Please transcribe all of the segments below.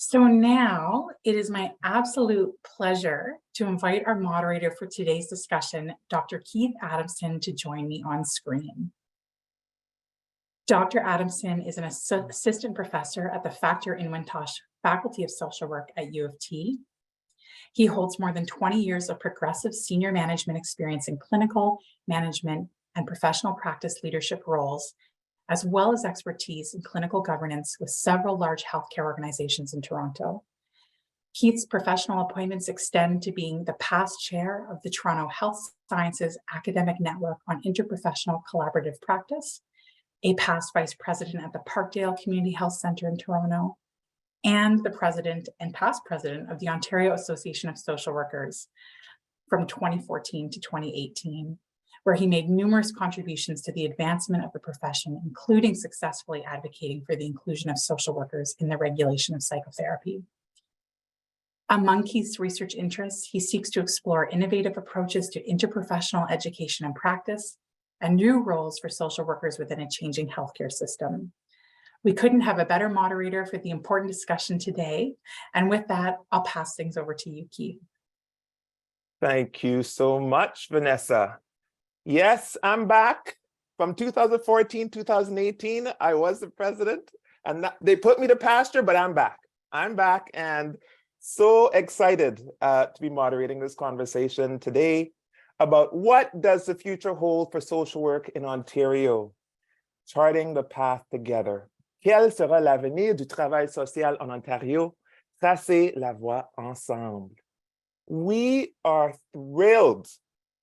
So now it is my absolute pleasure to invite our moderator for today's discussion, Dr. Keith Adamson, to join me on screen. Dr. Adamson is an assistant professor at the Factor Inwintosh Faculty of Social Work at U of T. He holds more than 20 years of progressive senior management experience in clinical, management, and professional practice leadership roles, as well as expertise in clinical governance with several large healthcare organizations in Toronto. Keith's professional appointments extend to being the past chair of the Toronto Health Sciences Academic Network on Interprofessional Collaborative Practice, a past vice president at the Parkdale Community Health Centre in Toronto, and the president and past president of the Ontario Association of Social Workers from 2014 to 2018. Where he made numerous contributions to the advancement of the profession, including successfully advocating for the inclusion of social workers in the regulation of psychotherapy. Among Keith's research interests, he seeks to explore innovative approaches to interprofessional education and practice, and new roles for social workers within a changing healthcare system. We couldn't have a better moderator for the important discussion today. And with that, I'll pass things over to you, Keith. Thank you so much, Vanessa. Yes, I'm back. From 2014, 2018, I was the president, and they put me to pasture, but I'm back. I'm back and so excited to be moderating this conversation today about what does the future hold for social work in Ontario, charting the path together. Quel sera l'avenir du travail social en Ontario? Tracer la voie ensemble. We are thrilled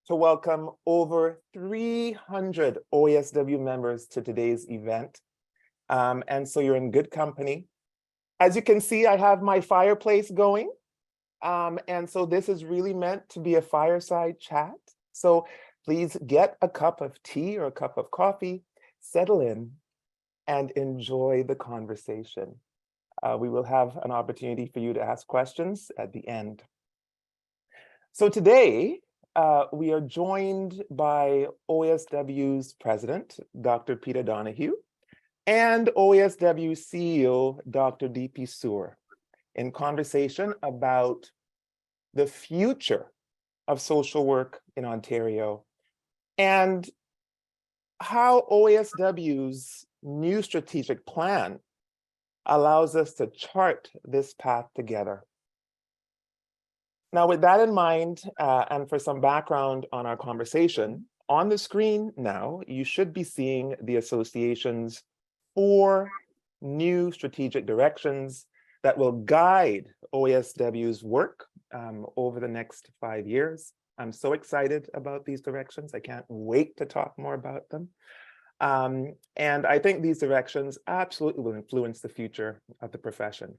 to welcome over 300 OASW members to today's event. And so you're in good company. As you can see, I have my fireplace going. And so this is really meant to be a fireside chat. So please get a cup of tea or a cup of coffee, settle in, and enjoy the conversation. We will have an opportunity for you to ask questions at the end. So today, we are joined by OASW's president, Dr. Peter Donahue, and OASW CEO, Dr. Deepy Sur, in conversation about the future of social work in Ontario and how OASW's new strategic plan allows us to chart this path together. Now, with that in mind, and for some background on our conversation, on the screen now, you should be seeing the association's 4 new strategic directions that will guide OASW's work over the next 5 years. I'm so excited about these directions. I can't wait to talk more about them. And I think these directions absolutely will influence the future of the profession.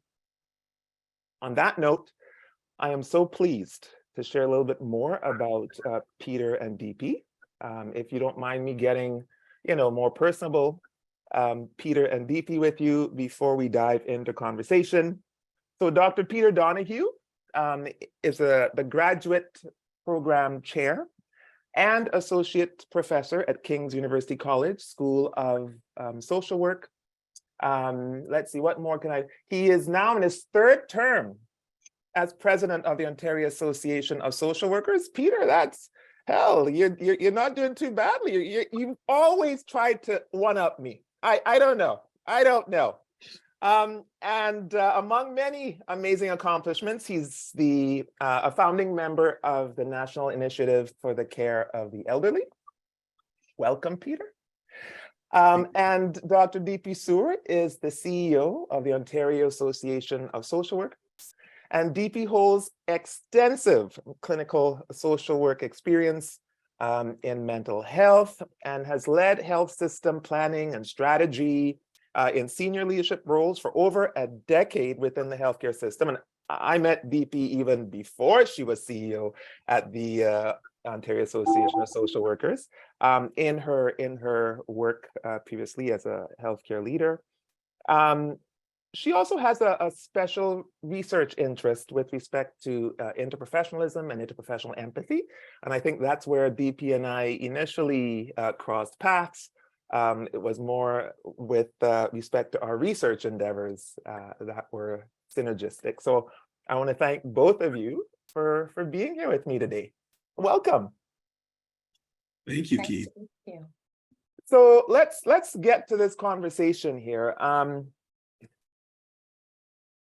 On that note, I am so pleased to share a little bit more about Peter and Deepy. If you don't mind me getting, more personable, Peter and Deepy with you before we dive into conversation. So Dr. Peter Donahue is the graduate program chair and associate professor at King's University College School of Social Work. Let's see, what more can he is now in his 3rd term as president of the Ontario Association of Social Workers. Peter, that's hell, you're not doing too badly. You've always tried to one-up me. I don't know. And among many amazing accomplishments, he's a founding member of the National Initiative for the Care of the Elderly. Welcome, Peter. And Dr. Deepy Sur is the CEO of the Ontario Association of Social Workers. And Deepy holds extensive clinical social work experience in mental health and has led health system planning and strategy in senior leadership roles for over a decade within the healthcare system. And I met Deepy even before she was CEO at the Ontario Association of Social Workers in her work previously as a healthcare leader. She also has a special research interest with respect to interprofessionalism and interprofessional empathy. And I think that's where Deepy and I initially crossed paths. It was more with respect to our research endeavors that were synergistic. So I want to thank both of you for being here with me today. Welcome. Thank you, Thanks. Keith. Thank you. So let's get to this conversation here.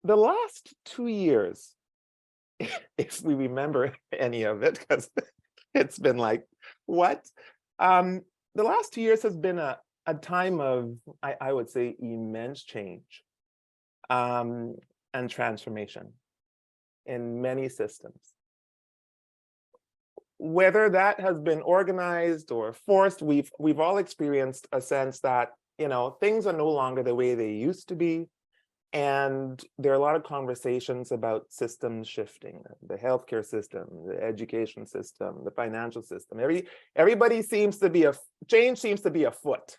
The last 2 years, if we remember any of it, because it's been like, what? The last 2 years has been a time of, I would say, immense change and transformation in many systems. Whether that has been organized or forced, we've all experienced a sense that, things are no longer the way they used to be. And there are a lot of conversations about systems shifting, the healthcare system, the education system, the financial system. Everybody seems to be change seems to be afoot.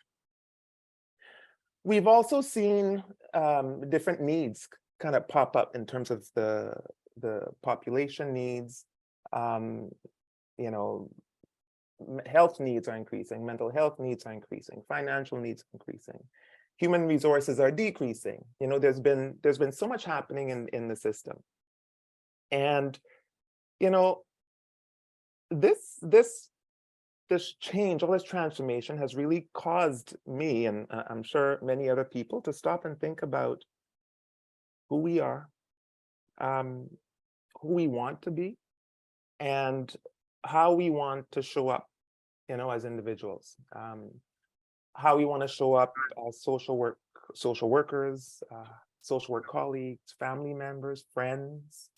We've also seen different needs kind of pop up in terms of the population needs. Health needs are increasing, mental health needs are increasing, financial needs are increasing. Human resources are decreasing. There's been so much happening in the system. And, this change, all this transformation has really caused me, and I'm sure many other people, to stop and think about who we are, who we want to be, and how we want to show up, as individuals. How we want to show up as social workers, social work colleagues, family members, friends.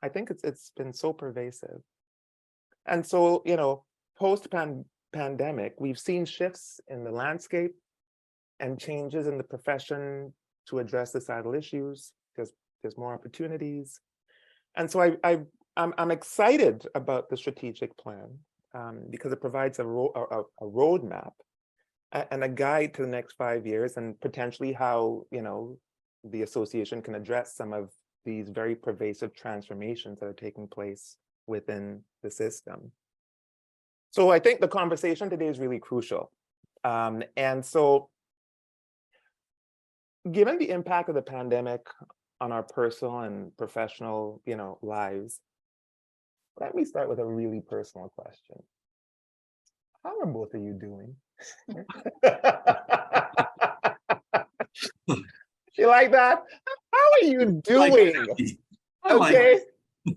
I think it's been so pervasive. And so, post-pandemic, we've seen shifts in the landscape and changes in the profession to address societal issues. There's more opportunities. And so I'm excited about the strategic plan because it provides a roadmap and a guide to the next 5 years, and potentially how, the association can address some of these very pervasive transformations that are taking place within the system. So I think the conversation today is really crucial. And so given the impact of the pandemic on our personal and professional, lives, let me start with a really personal question. How are both of you doing? You like that? How are you doing? Okay.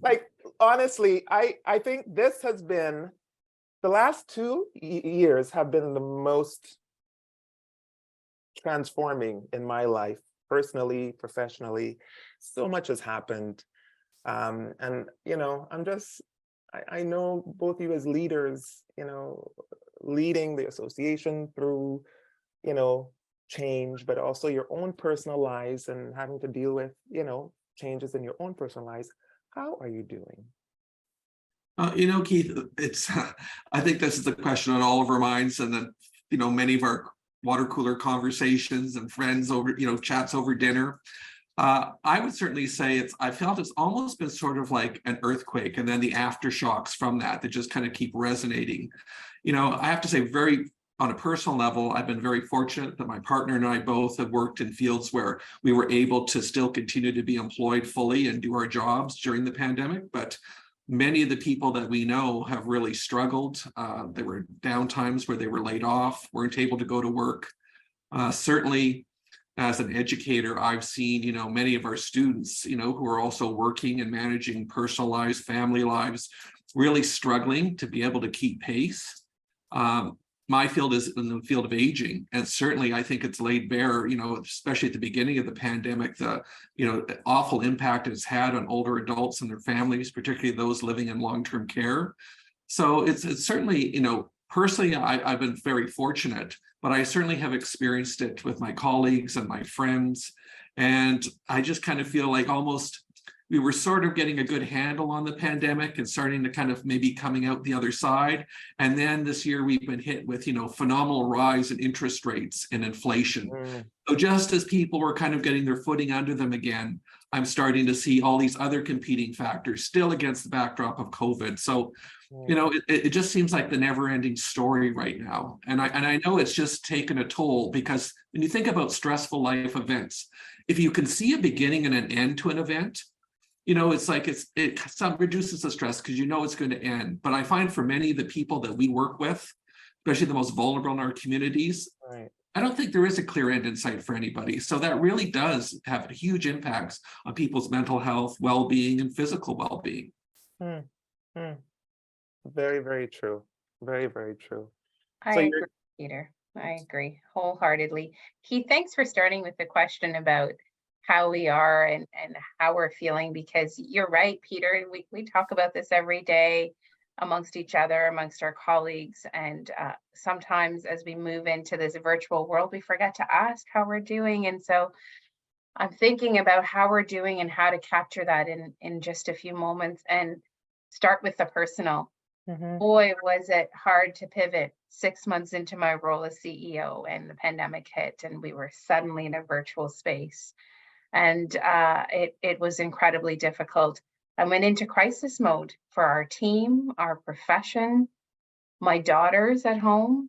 Like, honestly, I think this has been, the last 2 years have been the most transforming in my life, personally, professionally. So much has happened. And, I know both of you as leaders, leading the association through, change, but also your own personal lives and having to deal with, changes in your own personal lives. How are you doing? Keith, it's, I think this is the question on all of our minds, and that, many of our water cooler conversations and friends over, chats over dinner. I would certainly say I felt it's almost been sort of like an earthquake, and then the aftershocks from that just kind of keep resonating. I have to say, on a personal level, I've been very fortunate that my partner and I both have worked in fields where we were able to still continue to be employed fully and do our jobs during the pandemic. But many of the people that we know have really struggled. There were downtimes where they were laid off, weren't able to go to work. Certainly, as an educator, I've seen, many of our students, who are also working and managing personal lives, family lives, really struggling to be able to keep pace. My field is in the field of aging, and certainly I think it's laid bare, especially at the beginning of the pandemic, the awful impact it's had on older adults and their families, particularly those living in long-term care. So it's certainly, personally, I've been very fortunate, but I certainly have experienced it with my colleagues and my friends. And I just kind of feel like almost we were sort of getting a good handle on the pandemic and starting to kind of maybe coming out the other side. And then this year we've been hit with, phenomenal rise in interest rates and inflation. So just as people were kind of getting their footing under them again, I'm starting to see all these other competing factors still against the backdrop of COVID. So, it just seems like the never-ending story right now. And I know it's just taken a toll, because when you think about stressful life events, if you can see a beginning and an end to an event, it's like it some reduces the stress because it's going to end. But I find for many of the people that we work with, especially the most vulnerable in our communities, Right. I don't think there is a clear end in sight for anybody. So that really does have huge impacts on people's mental health, well-being, and physical well-being. Very, very true. Very, very true. I So agree, Peter. I agree wholeheartedly. Keith, thanks for starting with the question about how we are and how we're feeling, because you're right, Peter. We talk about this every day amongst each other, amongst our colleagues. And sometimes as we move into this virtual world, we forget to ask how we're doing. And so I'm thinking about how we're doing and how to capture that in just a few moments, and start with the personal. Boy, was it hard to pivot 6 months into my role as CEO, and the pandemic hit and we were suddenly in a virtual space. And it was incredibly difficult. I went into crisis mode for our team, our profession, my daughters at home.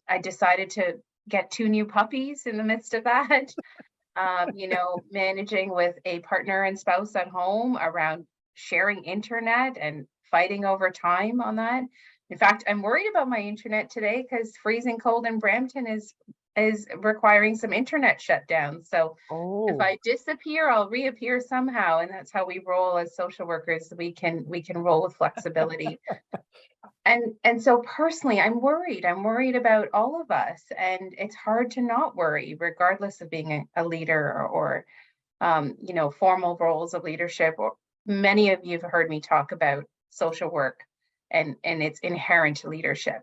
I decided to get 2 new puppies in the midst of that. Managing with a partner and spouse at home around sharing internet and fighting over time on that. In fact, I'm worried about my internet today because freezing cold in Brampton is requiring some internet shutdowns. So if I disappear, I'll reappear somehow. And that's how we roll as social workers. We can roll with flexibility. And so personally, I'm worried. I'm worried about all of us. And it's hard to not worry, regardless of being a leader or formal roles of leadership. Or many of you have heard me talk about social work and its inherent leadership.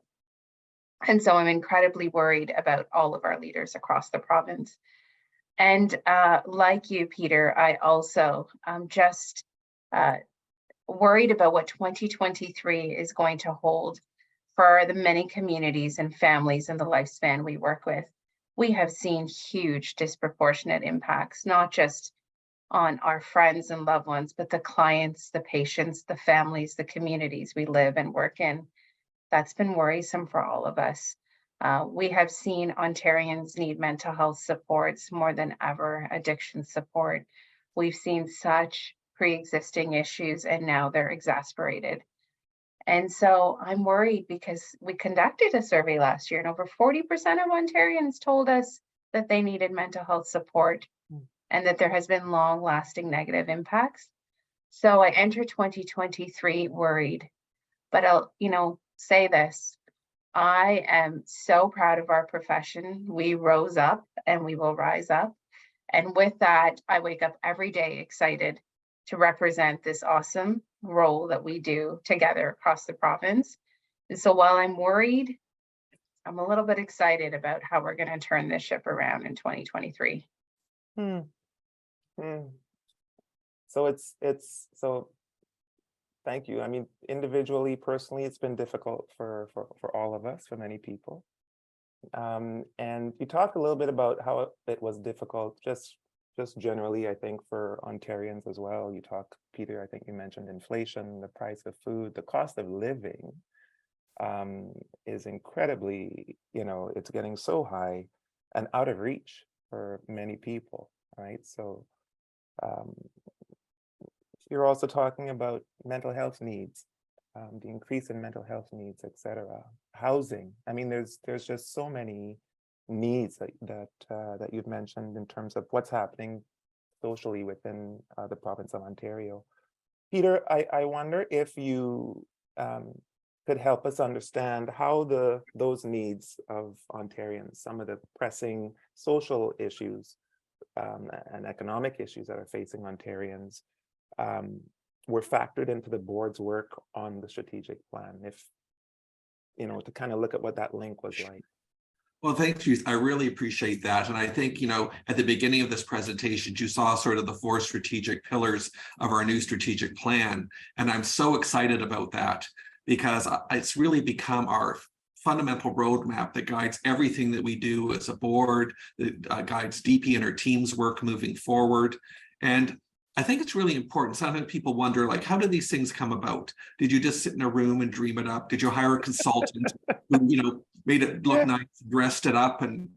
And so I'm incredibly worried about all of our leaders across the province. And like you, Peter, I also just worried about what 2023 is going to hold for the many communities and families in the lifespan we work with. We have seen huge disproportionate impacts, not just on our friends and loved ones, but the clients, the patients, the families, the communities we live and work in. That's been worrisome for all of us. We have seen Ontarians need mental health supports more than ever, addiction support. We've seen such pre-existing issues, and now they're exacerbated. And so I'm worried because we conducted a survey last year, and over 40% of Ontarians told us that they needed mental health support and that there has been long-lasting negative impacts. So I enter 2023 worried, but I'll, say this. I am so proud of our profession. We rose up and we will rise up. And with that, I wake up every day excited to represent this awesome role that we do together across the province. And so while I'm worried, I'm a little bit excited about how we're going to turn this ship around in 2023. So thank you. I mean, individually, personally, it's been difficult for all of us, for many people. And you talked a little bit about how it was difficult, just generally, I think, for Ontarians as well. You talked, Peter, I think you mentioned inflation, the price of food, the cost of living is incredibly, it's getting so high and out of reach for many people, right? So you're also talking about mental health needs, the increase in mental health needs, et cetera. Housing. I mean, there's just so many needs that you've mentioned in terms of what's happening socially within the province of Ontario. Peter, I wonder if you could help us understand how those needs of Ontarians, some of the pressing social issues and economic issues that are facing Ontarians, were factored into the board's work on the strategic plan, if to kind of look at what that link was like. Well, thank you. I really appreciate that. And I think, at the beginning of this presentation, you saw sort of the 4 strategic pillars of our new strategic plan. And I'm so excited about that because it's really become our fundamental roadmap that guides everything that we do as a board, that guides Deepy and her team's work moving forward. And I think it's really important. Sometimes people wonder, like, how do these things come about? Did you just sit in a room and dream it up? Did you hire a consultant who, made it look nice, dressed it up and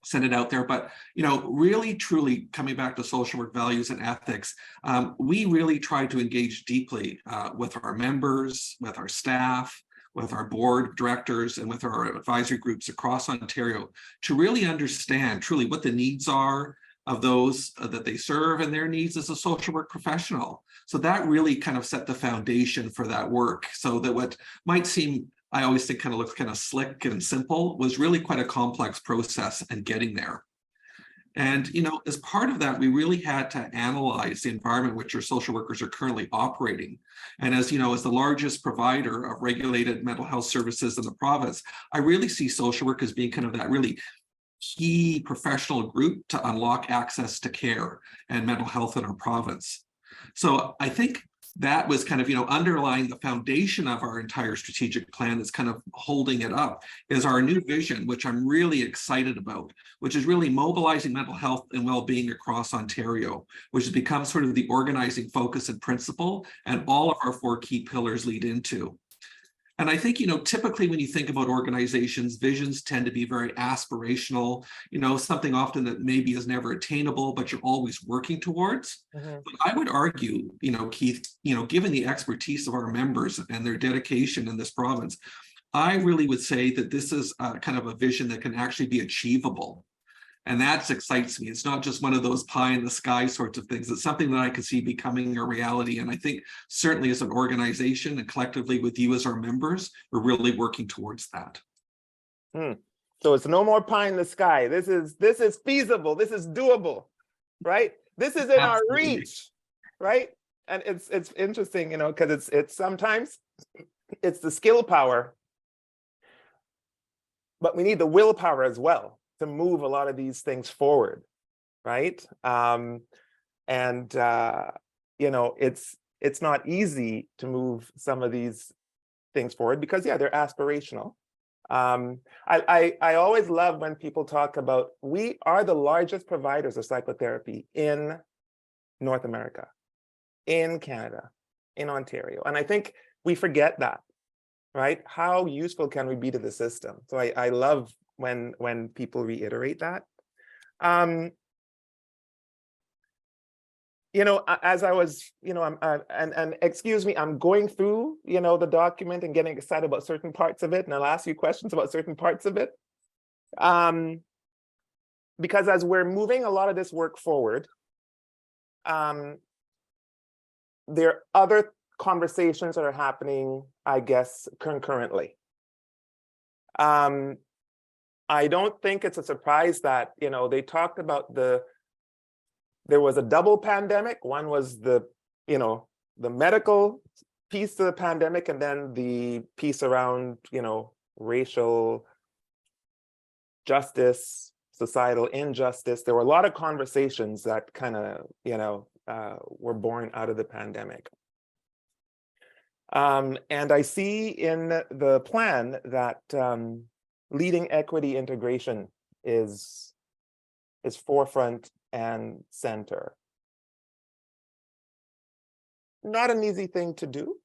sent it out there? But, really, truly coming back to social work values and ethics, we really try to engage deeply with our members, with our staff, with our board directors, and with our advisory groups across Ontario to really understand truly what the needs are of those that they serve and their needs as a social work professional. So that really kind of set the foundation for that work, so that what might seem, I always think, kind of looks kind of slick and simple, was really quite a complex process and getting there. And, as part of that, we really had to analyze the environment in which our social workers are currently operating. And as the largest provider of regulated mental health services in the province, I really see social work as being kind of that really key professional group to unlock access to care and mental health in our province. So I think that was kind of, underlying the foundation of our entire strategic plan that's kind of holding it up, is our new vision, which I'm really excited about, which is really mobilizing mental health and well-being across Ontario, which has become sort of the organizing focus and principle, and all of our 4 key pillars lead into. And I think, typically when you think about organizations, visions tend to be very aspirational, something often that maybe is never attainable, but you're always working towards. But I would argue, Keith, given the expertise of our members and their dedication in this province, I really would say that this is kind of a vision that can actually be achievable. And that excites me. It's not just one of those pie in the sky sorts of things. It's something that I can see becoming a reality. And I think certainly as an organization and collectively with you as our members, we're really working towards that. So it's no more pie in the sky. This is feasible. This is doable, right? This is in our reach, right? And it's interesting, because it's sometimes it's the skill power, but we need the willpower as well to move a lot of these things forward, right? It's not easy to move some of these things forward because, they're aspirational. I always love when people talk about, we are the largest providers of psychotherapy in North America, in Canada, in Ontario. And I think we forget that, right? How useful can we be to the system? So I love when people reiterate that. As I was, and excuse me, I'm going through, the document and getting excited about certain parts of it, and I'll ask you questions about certain parts of it. Because as we're moving a lot of this work forward, there are other conversations that are happening, I guess, concurrently. I don't think it's a surprise that, they talked about there was a double pandemic. One was the medical piece of the pandemic, and then the piece around, racial justice, societal injustice. There were a lot of conversations that kind of, were born out of the pandemic. And I see in the plan that leading equity integration is forefront and center. Not an easy thing to do.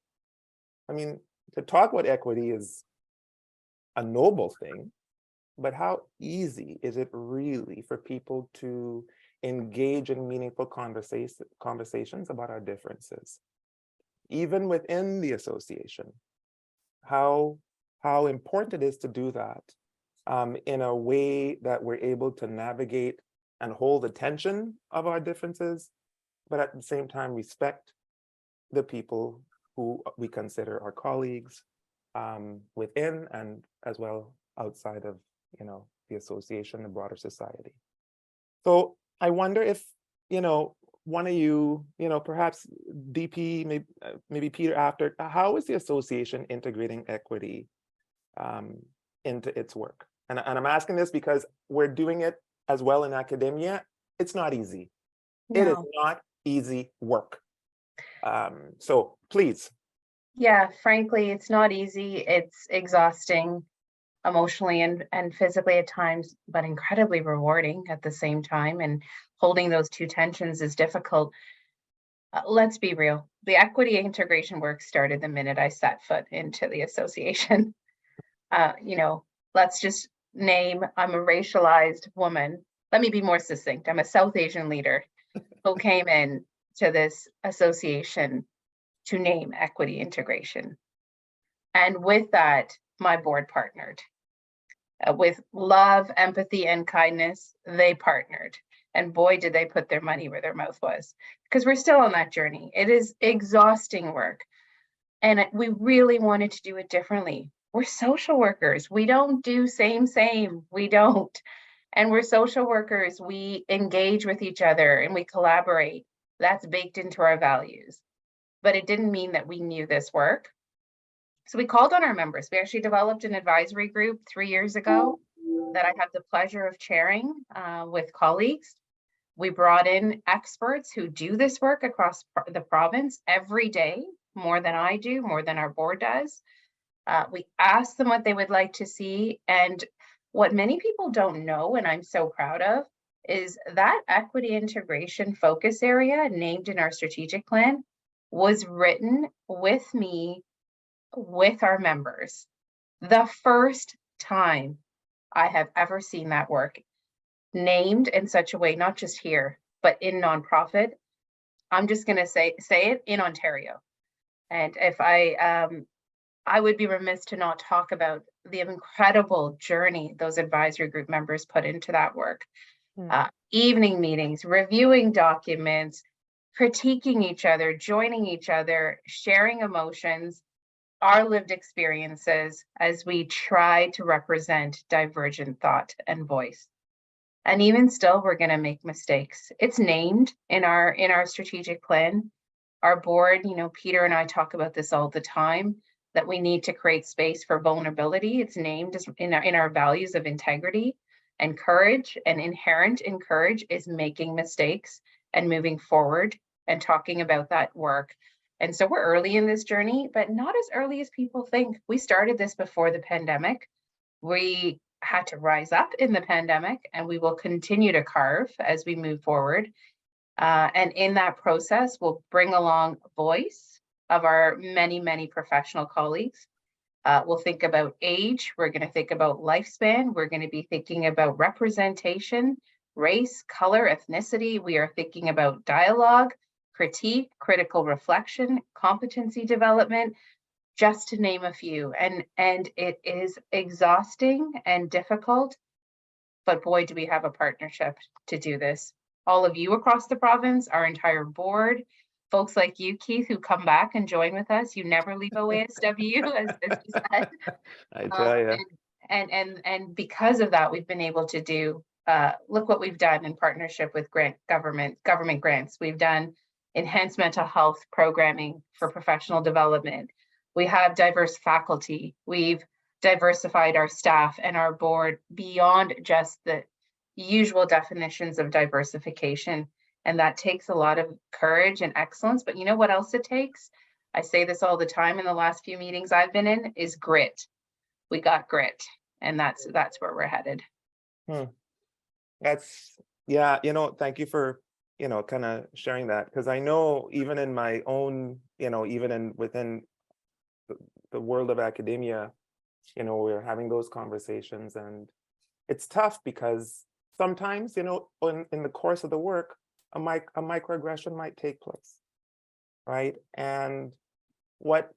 I mean, to talk about equity is a noble thing, but how easy is it really for people to engage in meaningful conversations about our differences? Even within the association, how important it is to do that in a way that we're able to navigate and hold the tension of our differences, but at the same time respect the people who we consider our colleagues within and as well outside of the association, the broader society. So I wonder if one of you, perhaps DP, maybe Peter after, how is the association integrating equity into its work? and I'm asking this because we're doing it as well in academia. It's not easy. It is No. not easy work. So please. Yeah, frankly, it's not easy. It's exhausting emotionally and physically at times, but incredibly rewarding at the same time. And holding those two tensions is difficult. Let's be real. The equity integration work started the minute I set foot into the association. You know, let's just name, I'm a racialized woman. Let me be more succinct. I'm a South Asian leader who came in to this association to name equity integration. And with that, my board partnered. With love, empathy, and kindness, they partnered. And boy, did they put their money where their mouth was, because we're still on that journey. It is exhausting work. And we really wanted to do it differently. We're social workers. We don't do same. We don't. And we're social workers. We engage with each other and we collaborate. That's baked into our values. But it didn't mean that we knew this work. So we called on our members. We actually developed an advisory group 3 years ago that I have the pleasure of chairing with colleagues. We brought in experts who do this work across the province every day, more than I do, more than our board does. We asked them what they would like to see. And what many people don't know, and I'm so proud of, is that equity integration focus area named in our strategic plan was written with me, with our members. The first time I have ever seen that work named in such a way, not just here, but in nonprofit. I'm just going to say it, in Ontario. And if I would be remiss to not talk about the incredible journey those advisory group members put into that work. Evening meetings, reviewing documents, critiquing each other, joining each other, sharing emotions, our lived experiences as we try to represent divergent thought and voice. And even still, we're going to make mistakes. It's named in our strategic plan. Our board, you know, Peter and I talk about this all the time, that we need to create space for vulnerability. It's named in our values of integrity and courage, and inherent in courage is making mistakes and moving forward and talking about that work. And so we're early in this journey, but not as early as people think. We started this before the pandemic. We had to rise up in the pandemic, and we will continue to carve as we move forward. And in that process, we'll bring along voice of our many, many professional colleagues. We'll think about age. We're going to think about lifespan. We're going to be thinking about representation, race, color, ethnicity. We are thinking about dialogue, critique, critical reflection, competency development, just to name a few. And it is exhausting and difficult, but boy, do we have a partnership to do this. All of you across the province, our entire board, folks like you, Keith, who come back and join with us. You never leave OASW, as you said. I tell you. And because of that, we've been able to do, look what we've done in partnership with government grants. We've done enhanced mental health programming for professional development. We have diverse faculty. We've diversified our staff and our board beyond just the usual definitions of diversification. And that takes a lot of courage and excellence. But you know what else it takes? I say this all the time in the last few meetings I've been in, is grit. We got grit, and that's where we're headed. That's, yeah, thank you for, kind of sharing that, because I know even in my own, even within the world of academia, we're having those conversations, and it's tough because sometimes, in the course of the work, a microaggression might take place, right? And what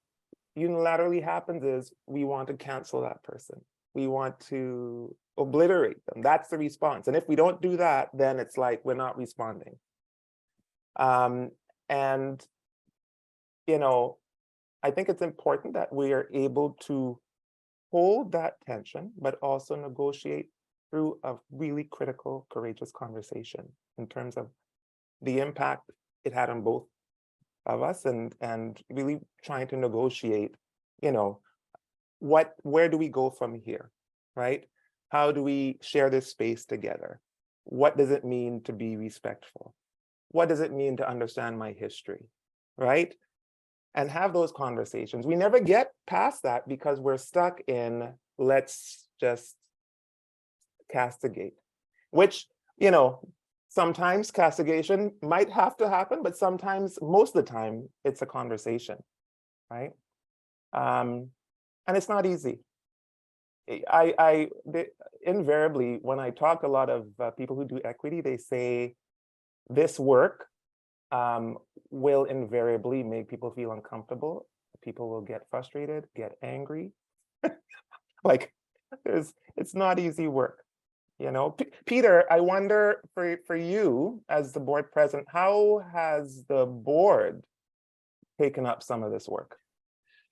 unilaterally happens is we want to cancel that person. We want to obliterate them. That's the response. And if we don't do that, then it's like we're not responding. And, I think it's important that we are able to hold that tension, but also negotiate through a really critical, courageous conversation in terms of the impact it had on both of us, and really trying to negotiate, where do we go from here, right? How do we share this space together? What does it mean to be respectful? What does it mean to understand my history, right? And have those conversations. We never get past that because we're stuck in, let's just castigate, which, you know, sometimes castigation might have to happen, but sometimes, most of the time, it's a conversation, right? And it's not easy. Invariably, when I talk to a lot of people who do equity, they say this work will invariably make people feel uncomfortable. People will get frustrated, get angry. Like, it's not easy work. You know, Peter, I wonder for you as the board president, how has the board taken up some of this work?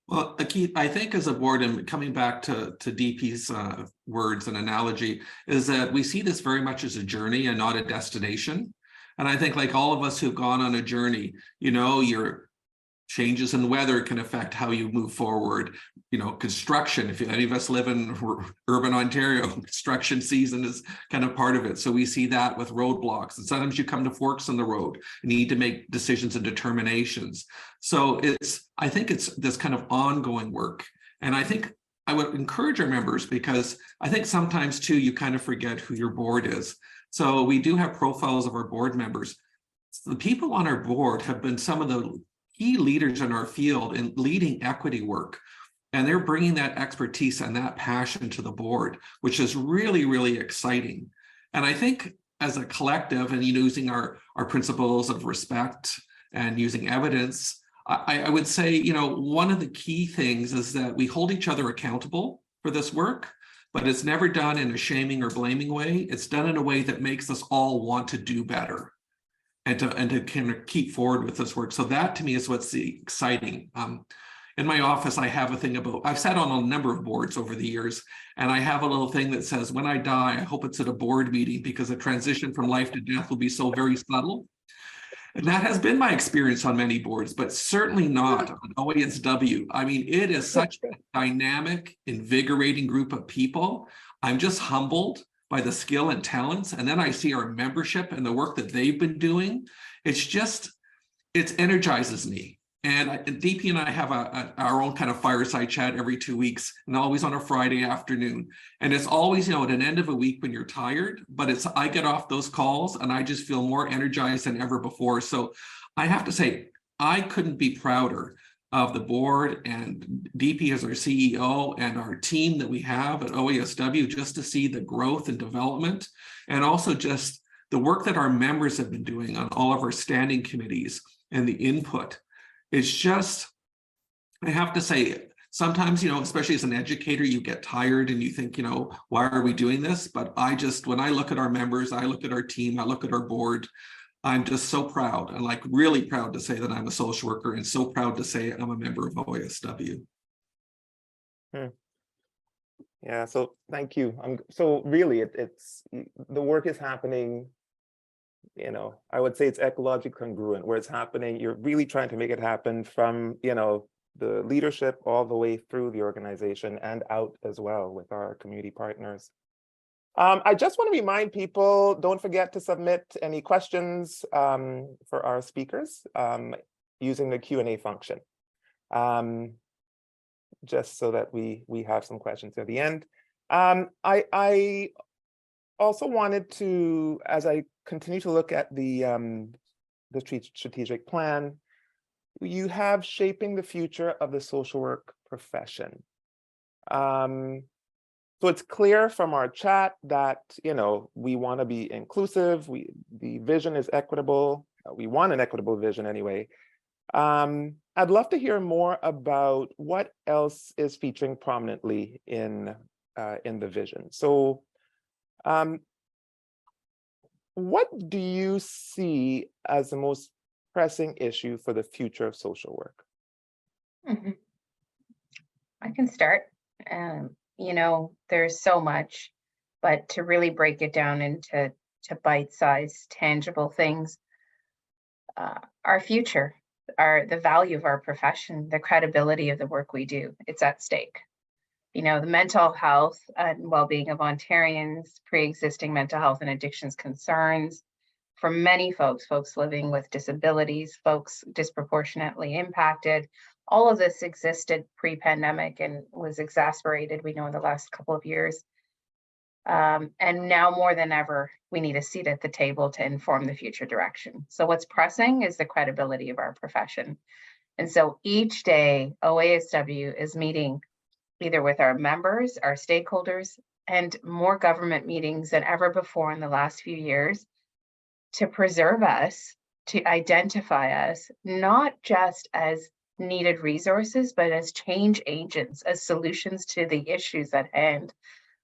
Well, Keith, I think as a board, and coming back to Deepy's words and analogy, is that we see this very much as a journey and not a destination. And I think, like all of us who've gone on a journey, you know, your changes in weather can affect how you move forward. You know, construction, if any of us live in urban Ontario, construction season is kind of part of it. So we see that with roadblocks. And sometimes you come to forks in the road and need to make decisions and determinations. So I think it's this kind of ongoing work. And I think I would encourage our members, because I think sometimes too, you kind of forget who your board is. So we do have profiles of our board members. The people on our board have been some of the key leaders in our field in leading equity work. And they're bringing that expertise and that passion to the board, which is really, really exciting. And I think as a collective and using our principles of respect and using evidence, I would say, you know, one of the key things is that we hold each other accountable for this work, but it's never done in a shaming or blaming way. It's done in a way that makes us all want to do better and to kind of keep forward with this work. So that to me is what's exciting. In my office, I have a thing about, I've sat on a number of boards over the years, and I have a little thing that says, when I die, I hope it's at a board meeting, because the transition from life to death will be so very subtle. And that has been my experience on many boards, but certainly not on OASW. I mean, it is such a dynamic, invigorating group of people. I'm just humbled by the skill and talents. And then I see our membership and the work that they've been doing. It energizes me. And Deepy and I have our own kind of fireside chat every 2 weeks, and always on a Friday afternoon. And it's always, you know, at an end of a week when you're tired, but I get off those calls and I just feel more energized than ever before. So I have to say, I couldn't be prouder of the board and Deepy as our CEO and our team that we have at OASW, just to see the growth and development, and also just the work that our members have been doing on all of our standing committees and the input. It's just, I have to say, sometimes, you know, especially as an educator, you get tired and you think, you know, why are we doing this? But when I look at our members, I look at our team, I look at our board, I'm just so proud, and like really proud to say that I'm a social worker, and so proud to say I'm a member of OASW. Yeah, so thank you. So really, it's the work is happening. You know, I would say it's ecologically congruent, where it's happening. You're really trying to make it happen from, you know, the leadership all the way through the organization and out as well with our community partners. I just want to remind people, don't forget to submit any questions for our speakers using the Q&A function, just so that we have some questions at the end. I also wanted to, as I continue to look at the strategic plan, you have shaping the future of the social work profession. So it's clear from our chat that, you know, we want to be inclusive. The vision is equitable. We want an equitable vision anyway. I'd love to hear more about what else is featuring prominently in the vision. So, what do you see as the most pressing issue for the future of social work? I can start. You know, there's so much, but to really break it down into bite-sized, tangible things, our future, the value of our profession, the credibility of the work we do, it's at stake. the mental health and well-being of Ontarians, pre-existing mental health and addictions concerns for many folks living with disabilities, folks disproportionately impacted. All of this existed pre-pandemic and was exacerbated, we know, in the last couple of years. And now more than ever, we need a seat at the table to inform the future direction. So what's pressing is the credibility of our profession. And so each day, OASW is meeting either with our members, our stakeholders, and more government meetings than ever before in the last few years to preserve us, to identify us, not just as needed resources, but as change agents, as solutions to the issues at hand.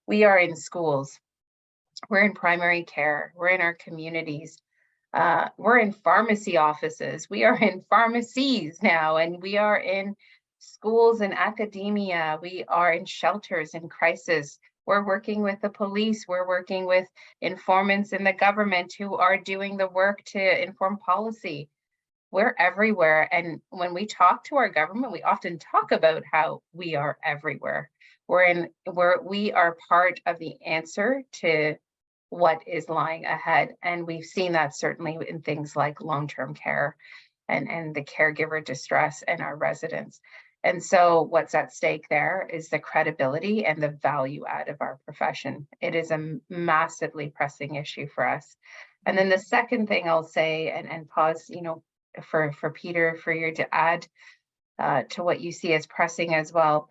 We are in schools, we're in primary care, we're in our communities, we're in pharmacy offices, we are in pharmacies now, and we are in schools and academia, we are in shelters in crisis. We're working with the police, we're working with informants in the government who are doing the work to inform policy. We're everywhere. And when we talk to our government, we often talk about how we are everywhere. We are part of the answer to what is lying ahead. And we've seen that certainly in things like long-term care and the caregiver distress and our residents. And so what's at stake there is the credibility and the value add of our profession. It is a massively pressing issue for us. And then the second thing I'll say, and pause, for Peter, for you to add to what you see as pressing as well,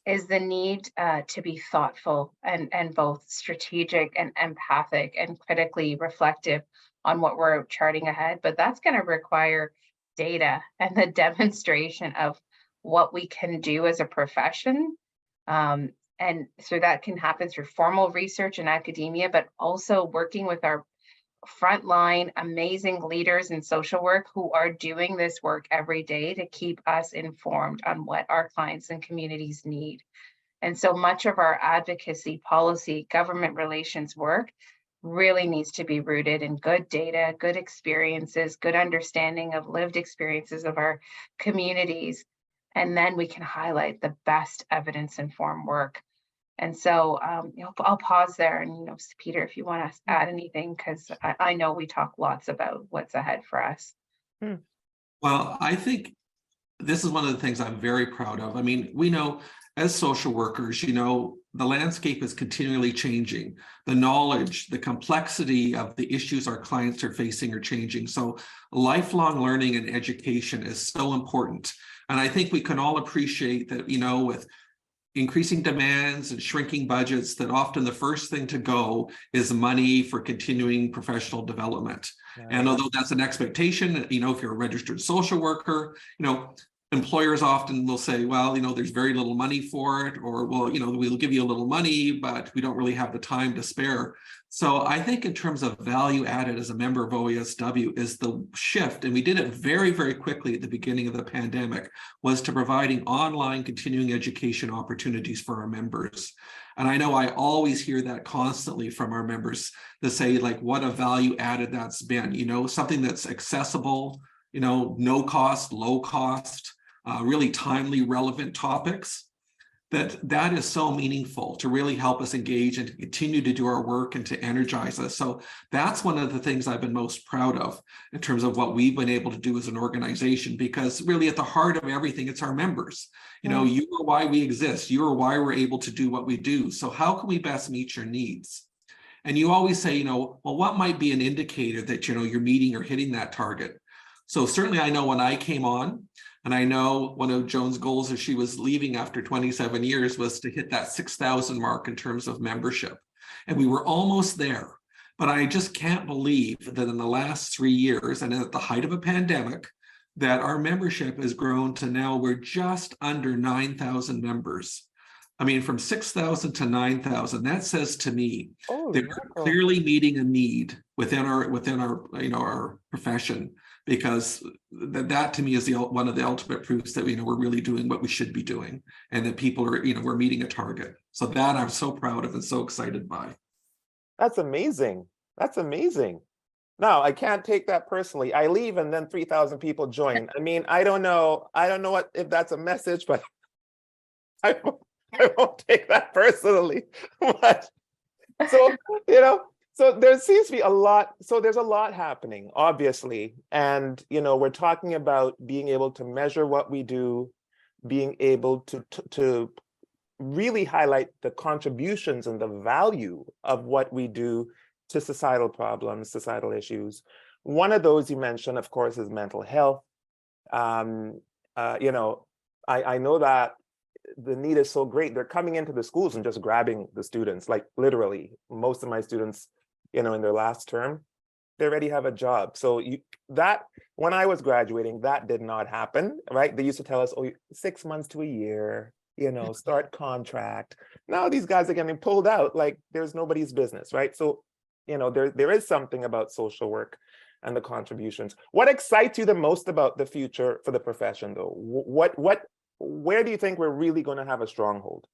is the need to be thoughtful and both strategic and empathic and critically reflective on what we're charting ahead. But that's going to require data and the demonstration of what we can do as a profession. And so that can happen through formal research and academia, but also working with our frontline amazing leaders in social work who are doing this work every day to keep us informed on what our clients and communities need. And so much of our advocacy, policy, government relations work really needs to be rooted in good data, good experiences, good understanding of lived experiences of our communities. And then we can highlight the best evidence-informed work. And so I'll pause there, and Peter, if you want to add anything, because I know we talk lots about what's ahead for us. Well, I think this is one of the things I'm very proud of. I mean, we know as social workers, the landscape is continually changing. The knowledge, the complexity of the issues our clients are facing are changing. So lifelong learning and education is so important. And I think we can all appreciate that, with increasing demands and shrinking budgets, that often the first thing to go is money for continuing professional development. Yeah. And although that's an expectation, if you're a registered social worker, employers often will say, well, there's very little money for it, or, well, we'll give you a little money, but we don't really have the time to spare. So I think in terms of value added as a member of OASW is the shift, and we did it very, very quickly at the beginning of the pandemic, was to providing online continuing education opportunities for our members. And I know I always hear that constantly from our members to say, like, what a value added that's been, something that's accessible, no cost, low cost, really timely, relevant topics. That is so meaningful to really help us engage and to continue to do our work and to energize us. So that's one of the things I've been most proud of in terms of what we've been able to do as an organization, because really at the heart of everything, it's our members. You are why we exist. You are why we're able to do what we do. So how can we best meet your needs? And you always say, well, what might be an indicator that, you're meeting or hitting that target? So certainly I know when I came on, and I know one of Joan's goals as she was leaving after 27 years was to hit that 6,000 mark in terms of membership. And we were almost there. But I just can't believe that in the last 3 years, and at the height of a pandemic, that our membership has grown to now we're just under 9,000 members. I mean, from 6,000 to 9,000, that says to me that we're clearly meeting a need within our profession, because that to me is one of the ultimate proofs that we're really doing what we should be doing, and that people are we're meeting a target. So that I'm so proud of and so excited by. That's amazing. That's amazing. No, I can't take that personally. I leave and then 3,000 people join. I mean, I don't know if that's a message, but I won't take that personally. But so, you know, so there seems to be a lot. So there's a lot happening, obviously. And, you know, we're talking about being able to measure what we do, being able to really highlight the contributions and the value of what we do to societal problems, societal issues. One of those you mentioned, of course, is mental health. You know, I know that the need is so great. They're coming into the schools and just grabbing the students, like literally. Most of my students, you know, in their last term, they already have a job. So that when I was graduating, that did not happen, right? They used to tell us, oh, 6 months to a year, you know, start contract. Now these guys are getting pulled out like there's nobody's business, right? So, you know, there is something about social work and the contributions. What excites you the most about the future for the profession, though? Where do you think we're really going to have a stronghold?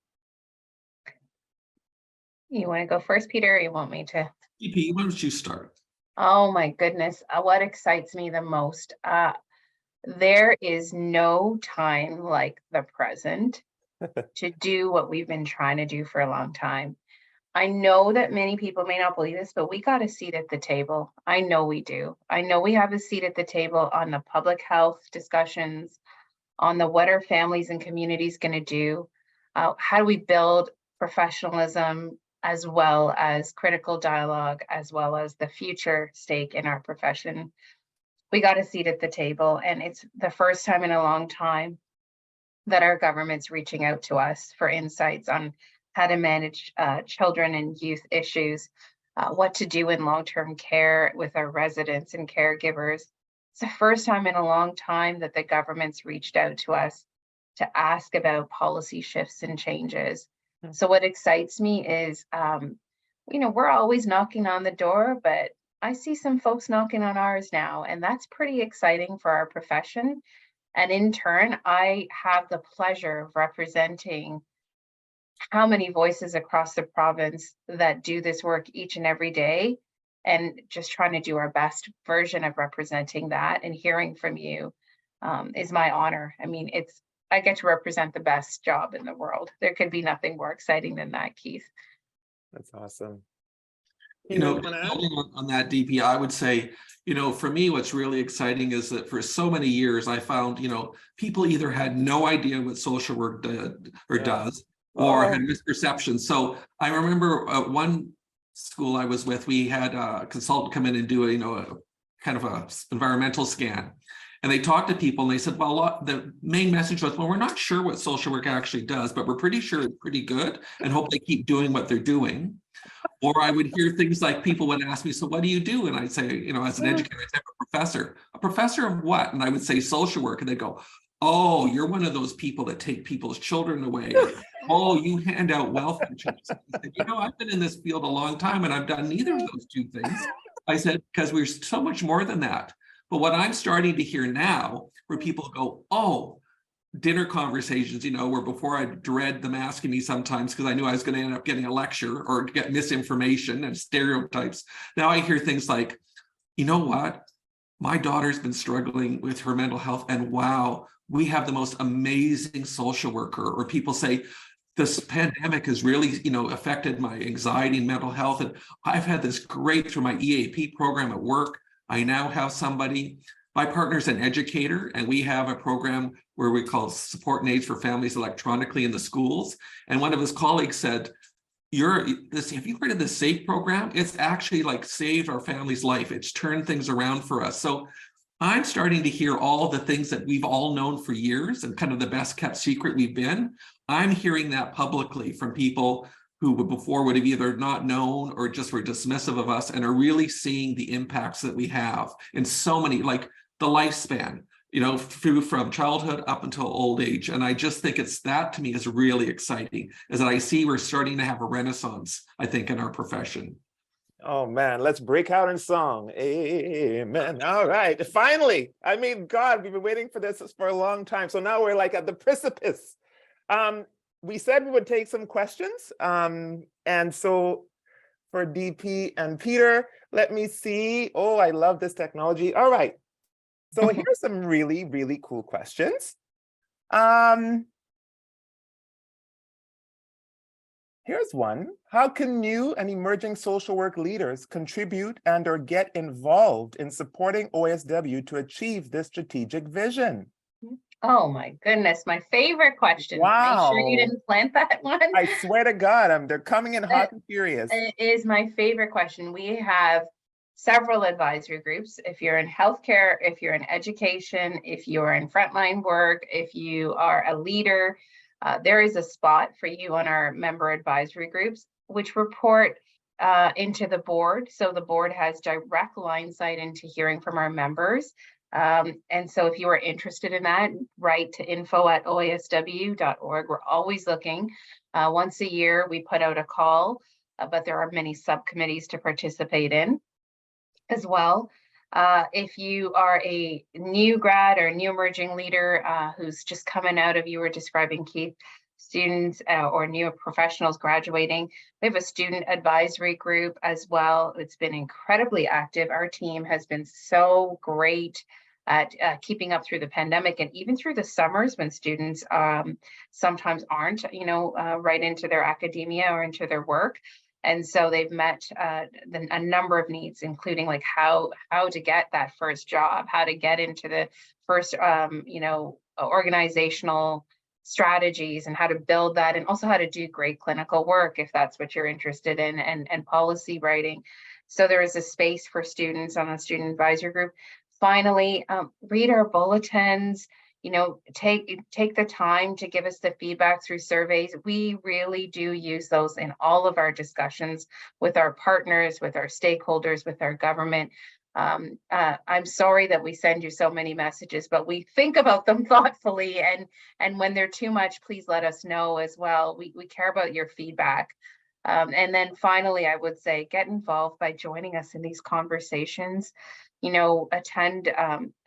You want to go first, Peter, or you want me to? Deepy, why don't you start? Oh my goodness, what excites me the most? There is no time like the present to do what we've been trying to do for a long time. I know that many people may not believe this, but we got a seat at the table. I know we do. I know we have a seat at the table on the public health discussions, on the what are families and communities going to do? How do we build professionalism as well as critical dialogue, as well as the future stake in our profession? We got a seat at the table, and it's the first time in a long time that our government's reaching out to us for insights on how to manage children and youth issues, what to do in long-term care with our residents and caregivers. It's the first time in a long time that the government's reached out to us to ask about policy shifts and changes. So what excites me is, you know, we're always knocking on the door, but I see some folks knocking on ours now, and that's pretty exciting for our profession. And in turn, I have the pleasure of representing how many voices across the province that do this work each and every day, and just trying to do our best version of representing that. And hearing from you is my honor. I mean, I get to represent the best job in the world. There could be nothing more exciting than that, Keith. That's awesome. You know, building on that, DP, I would say, you know, for me, what's really exciting is that for so many years, I found, you know, people either had no idea what social work did or does, or had misperceptions. So I remember one school I was with, we had a consultant come in and do a, you know, a kind of a environmental scan. And they talked to people and they said, well, the main message was, well, we're not sure what social work actually does, but we're pretty sure it's pretty good and hope they keep doing what they're doing. Or I would hear things like people would ask me, so what do you do? And I'd say, you know, as an educator, I'd say, I'm a professor. A professor of what? And I would say social work. And they'd go, oh, you're one of those people that take people's children away. Oh, you hand out welfare checks. I said, you know, I've been in this field a long time and I've done neither of those two things. I said, because we're so much more than that. But what I'm starting to hear now, where people go, oh, dinner conversations, you know, where before I'd dread them asking me sometimes because I knew I was going to end up getting a lecture or get misinformation and stereotypes. Now I hear things like, you know what? My daughter's been struggling with her mental health, and wow, we have the most amazing social worker. Or people say, this pandemic has really, you know, affected my anxiety and mental health. And I've had this great through my EAP program at work. I now have somebody. My partner's an educator, and we have a program where we call support and aids for families electronically in the schools. And one of his colleagues said, have you heard of the SAFE program? It's actually like saved our family's life. It's turned things around for us. So I'm starting to hear all the things that we've all known for years and kind of the best kept secret we've been. I'm hearing that publicly from people who before would have either not known or just were dismissive of us, and are really seeing the impacts that we have in so many, like the lifespan, you know, from childhood up until old age. And I just think that to me is really exciting, is that I see we're starting to have a renaissance, I think, in our profession. Oh man, let's break out in song. Amen. All right. Finally, I mean, God, we've been waiting for this for a long time. So now we're like at the precipice. We said we would take some questions. And so for DP and Peter, let me see. Oh, I love this technology. All right. So here's some really, really cool questions. Here's one. How can new and emerging social work leaders contribute and or get involved in supporting OASW to achieve this strategic vision? Oh my goodness, my favorite question. Are you sure you Wow. didn't plant that one? I swear to God, they're coming in hot and furious. It is my favorite question. We have several advisory groups. If you're in healthcare, if you're in education, if you're in frontline work, if you are a leader, there is a spot for you on our member advisory groups, which report into the board. So the board has direct line sight into hearing from our members. And so if you are interested in that, write to info@oasw.org. We're always looking. Once a year, we put out a call, but there are many subcommittees to participate in as well. If you are a new grad or new emerging leader who's just coming out of, you were describing, Keith, students or new professionals graduating, we have a student advisory group as well. It's been incredibly active. Our team has been so great at keeping up through the pandemic and even through the summers when students sometimes aren't, right into their academia or into their work. And so they've met a number of needs, including like how to get that first job, how to get into the first, organizational strategies and how to build that, and also how to do great clinical work if that's what you're interested in, and policy writing. So there is a space for students on a student advisory group. Finally, read our bulletins. Take the time to give us the feedback through surveys. We really do use those in all of our discussions with our partners, with our stakeholders, with our government. I'm sorry that we send you so many messages, but we think about them thoughtfully. And when they're too much, please let us know as well. We care about your feedback. And then finally, I would say get involved by joining us in these conversations. Attend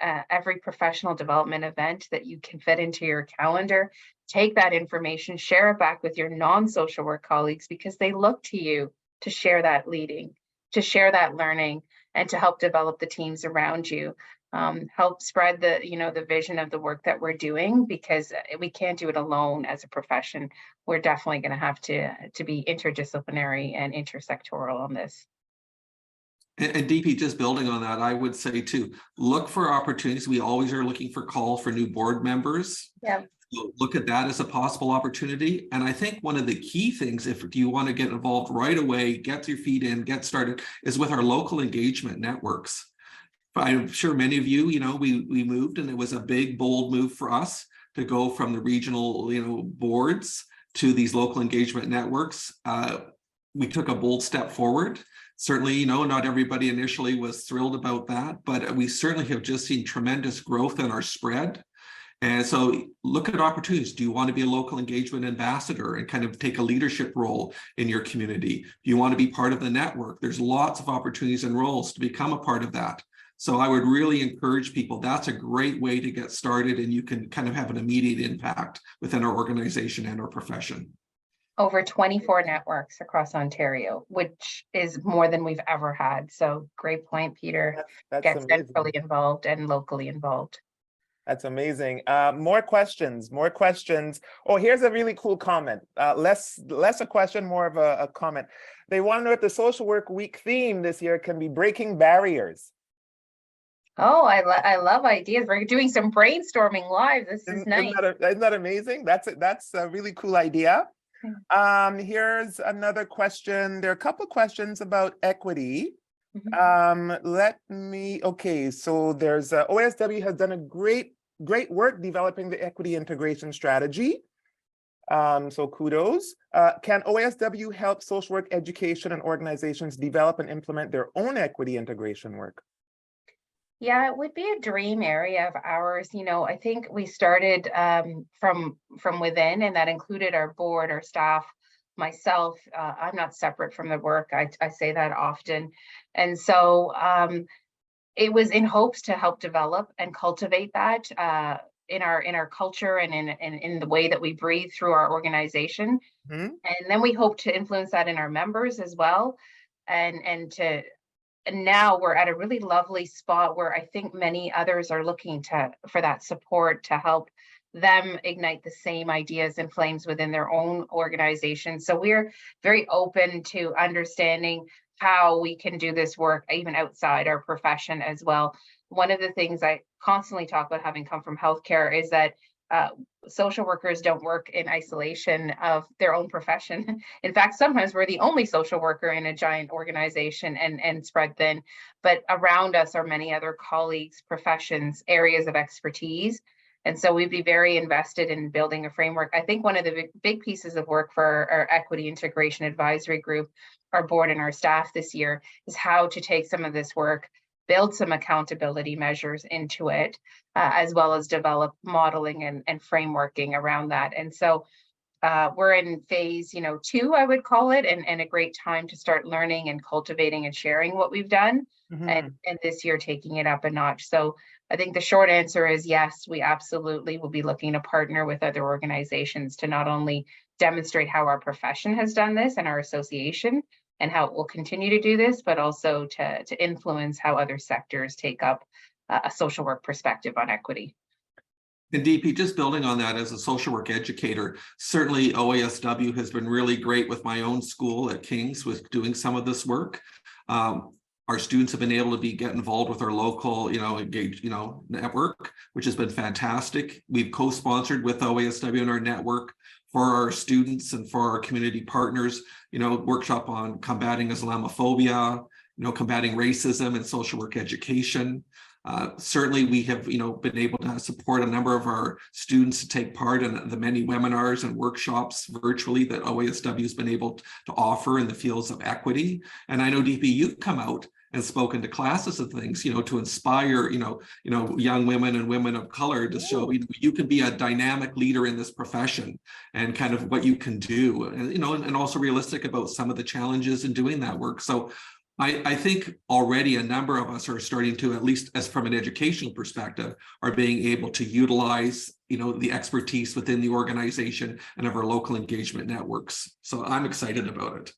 every professional development event that you can fit into your calendar. Take that information, share it back with your non-social work colleagues, because they look to you to share that leading, to share that learning, and to help develop the teams around you. Help spread the vision of the work that we're doing, because we can't do it alone as a profession. We're definitely going to have to be interdisciplinary and intersectoral on this. And Deepy, just building on that, I would say too, look for opportunities. We always are looking for calls for new board members. Yeah. So look at that as a possible opportunity. And I think one of the key things, if you want to get involved right away, get your feet in, get started, is with our local engagement networks. I'm sure many of you, we moved, and it was a big, bold move for us to go from the regional, boards to these local engagement networks. We took a bold step forward. Certainly, not everybody initially was thrilled about that, but we certainly have just seen tremendous growth in our spread. And so look at opportunities. Do you want to be a local engagement ambassador and kind of take a leadership role in your community? Do you want to be part of the network? There's lots of opportunities and roles to become a part of that. So I would really encourage people. That's a great way to get started, and you can kind of have an immediate impact within our organization and our profession. Over 24 networks across Ontario, which is more than we've ever had. So great point, Peter. That's Get amazing. centrally involved and locally involved. That's amazing. More questions. Oh, here's a really cool comment. Less a question, more of a comment. They want to know if the Social Work Week theme this year can be breaking barriers. Oh, I love ideas. We're doing some brainstorming live. This is nice. Isn't that amazing? That's a really cool idea. Here's another question. There are a couple of questions about equity. Okay, so there's OASW has done a great work developing the equity integration strategy. So kudos. Can OASW help social work education and organizations develop and implement their own equity integration work? Yeah, it would be a dream area of ours. I think we started from within, and that included our board, our staff, myself. I'm not separate from the work. I say that often. And so it was in hopes to help develop and cultivate that in our culture and in the way that we breathe through our organization. And then we hope to influence that in our members as well. And now we're at a really lovely spot where I think many others are looking for that support to help them ignite the same ideas and flames within their own organization. So we're very open to understanding how we can do this work even outside our profession as well. One of the things I constantly talk about, having come from healthcare, is that social workers don't work in isolation of their own profession. In fact, sometimes we're the only social worker in a giant organization and spread thin, but around us are many other colleagues, professions, areas of expertise. And so we'd be very invested in building a framework. I think one of the big pieces of work for our Equity Integration Advisory Group, our board and our staff this year, is how to take some of this work, build some accountability measures into it, as well as develop modeling and frameworking around that. And so we're in phase, 2, I would call it, and a great time to start learning and cultivating and sharing what we've done, and this year taking it up a notch. So I think the short answer is yes, we absolutely will be looking to partner with other organizations to not only demonstrate how our profession has done this and our association and how it will continue to do this, but also to influence how other sectors take up a social work perspective on equity. And Deepy, just building on that, as a social work educator, certainly OASW has been really great with my own school at King's with doing some of this work. Our students have been able to get involved with our local, engage, network, which has been fantastic. We've co-sponsored with OASW and our network for our students and for our community partners, workshop on combating Islamophobia, combating racism and social work education. Certainly, we have, been able to support a number of our students to take part in the many webinars and workshops virtually that OASW has been able to offer in the fields of equity. And I know, Deepy, you've come out and spoken to classes and things, to inspire, young women and women of color to show you can be a dynamic leader in this profession and kind of what you can do, and also realistic about some of the challenges in doing that work. So I think already a number of us are starting to, at least as from an educational perspective, are being able to utilize, the expertise within the organization and of our local engagement networks. So I'm excited about it.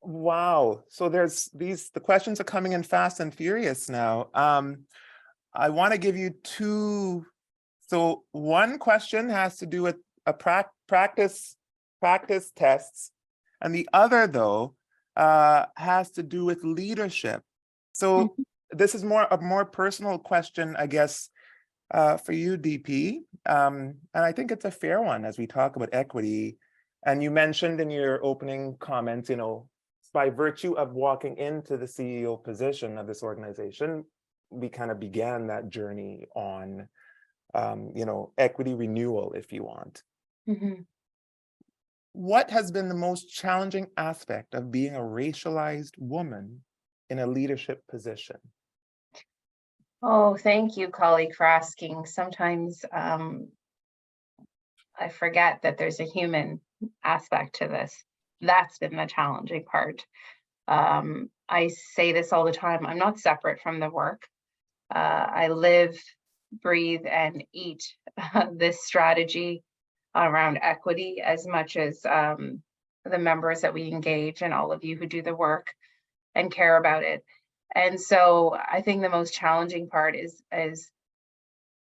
Wow. So the questions are coming in fast and furious now. I want to give you two. So one question has to do with a practice tests, and the other, though, has to do with leadership. So this is a more personal question, I guess, for you, Deepy. And I think it's a fair one as we talk about equity. And you mentioned in your opening comments, by virtue of walking into the CEO position of this organization, we kind of began that journey on, equity renewal, if you want. What has been the most challenging aspect of being a racialized woman in a leadership position? Oh, thank you, colleague, for asking. Sometimes I forget that there's a human aspect to this. That's been the challenging part. I say this all the time. I'm not separate from the work. I live, breathe, and eat this strategy around equity as much as the members that we engage and all of you who do the work and care about it. And so I think the most challenging part is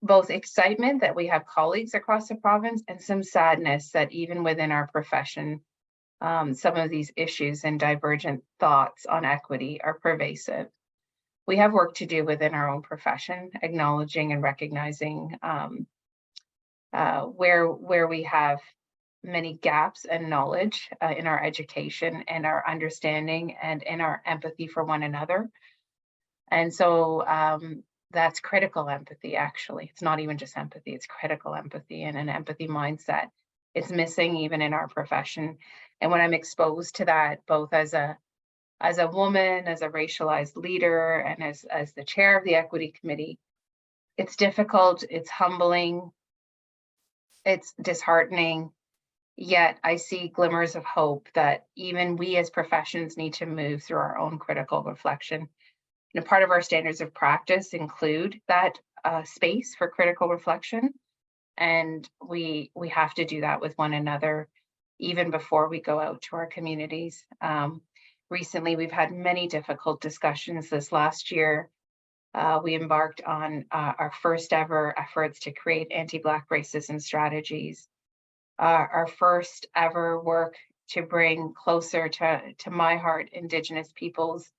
both excitement that we have colleagues across the province and some sadness that even within our profession, some of these issues and divergent thoughts on equity are pervasive. We have work to do within our own profession, acknowledging and recognizing where we have many gaps and knowledge in our education and our understanding and in our empathy for one another. And so that's critical empathy, actually. It's not even just empathy, it's critical empathy and an empathy mindset. It's missing even in our profession. And when I'm exposed to that, both as a woman, as a racialized leader, and as the chair of the equity committee, it's difficult, it's humbling, it's disheartening, yet I see glimmers of hope that even we as professions need to move through our own critical reflection. Part of our standards of practice include that space for critical reflection. And we have to do that with one another, even before we go out to our communities. Recently, we've had many difficult discussions this last year we embarked on our first ever efforts to create anti-Black racism strategies, our first ever work to bring closer to my heart Indigenous peoples,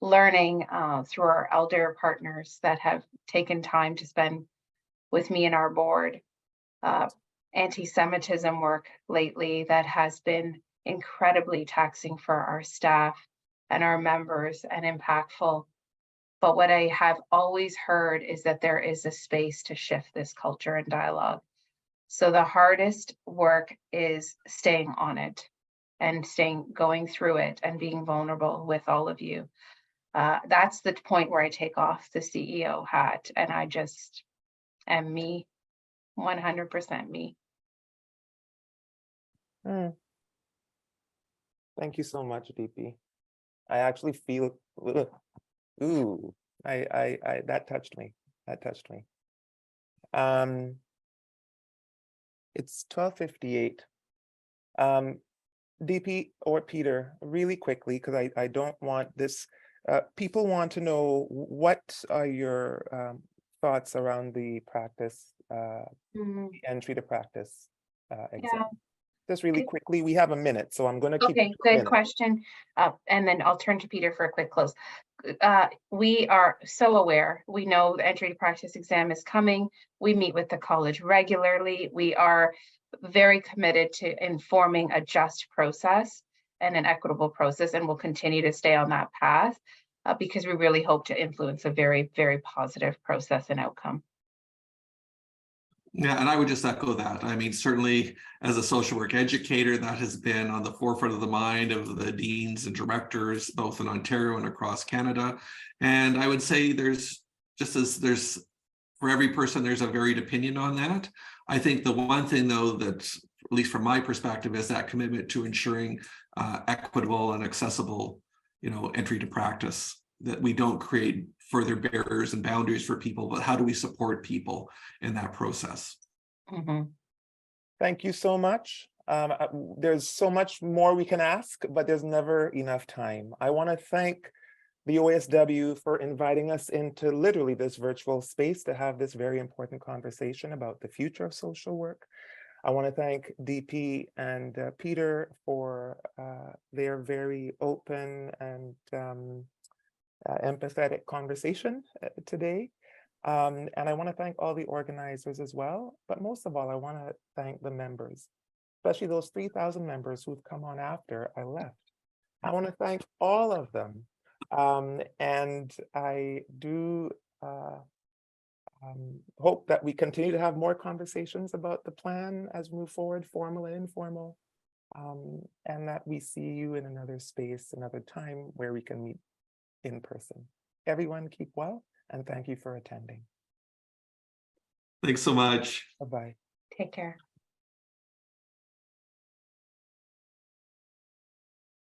learning through our elder partners that have taken time to spend with me and our board, anti-Semitism work lately that has been incredibly taxing for our staff and our members and impactful. But what I have always heard is that there is a space to shift this culture and dialogue. So the hardest work is staying on it and going through it and being vulnerable with all of you. That's the point where I take off the CEO hat and I just am me, 100% me. Thank you so much, Deepy. I actually feel, ooh, that touched me. That touched me. It's 12:58. Deepy or Peter, really quickly, because I don't want this. People want to know, what are your thoughts around the practice, the entry to practice exam? Just really quickly, we have a minute, so I'm going to keep Okay, it to a good minute. question. And then I'll turn to Peter for a quick close. We are so aware. We know the entry to practice exam is coming. We meet with the college regularly. We are very committed to informing a just process and an equitable process, and we'll continue to stay on that path because we really hope to influence a very, very positive process and outcome. Yeah, and I would just echo that. I mean, certainly as a social work educator, that has been on the forefront of the mind of the deans and directors, both in Ontario and across Canada. And I would say for every person, there's a varied opinion on that. I think the one thing, though, that, at least from my perspective, is that commitment to ensuring equitable and accessible, entry to practice, that we don't create further barriers and boundaries for people, but how do we support people in that process? Thank you so much. There's so much more we can ask, but there's never enough time. I want to thank the OASW for inviting us into literally this virtual space to have this very important conversation about the future of social work. I want to thank Deepy and Peter for their very open and empathetic conversation today. And I want to thank all the organizers as well. But most of all, I want to thank the members, especially those 3,000 members who've come on after I left. I want to thank all of them. And I do hope that we continue to have more conversations about the plan as we move forward, formal and informal, and that we see you in another space, another time where we can meet in person. Everyone keep well, and thank you for attending. Thanks so much. Bye-bye. Take care.